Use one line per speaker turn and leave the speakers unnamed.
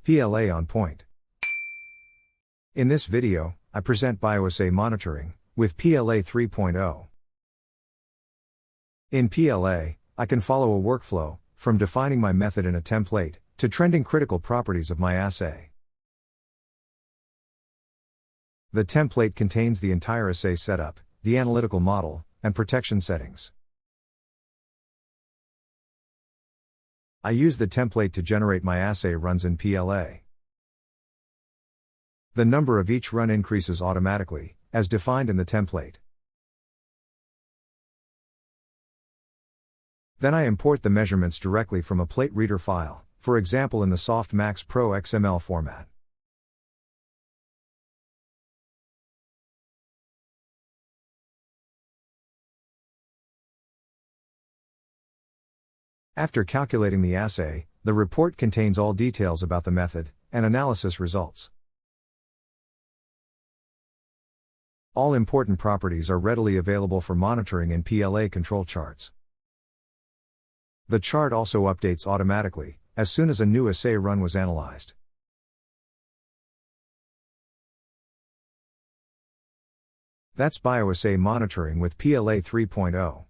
PLA On Point. In this video, I present Bioassay monitoring with PLA 3.0. In PLA, I can follow a workflow from defining my method in a template to trending critical properties of my assay. The template contains the entire assay setup, the analytical model, and protection settings. I use the template to generate my assay runs in PLA. The number of each run increases automatically, as defined in the template. Then I import the measurements directly from a plate reader file, for example in the Softmax Pro XML format. After calculating the assay, the report contains all details about the method and analysis results. All important properties are readily available for monitoring in PLA control charts. The chart also updates automatically as soon as a new assay run was analyzed. That's Bioassay monitoring with PLA 3.0.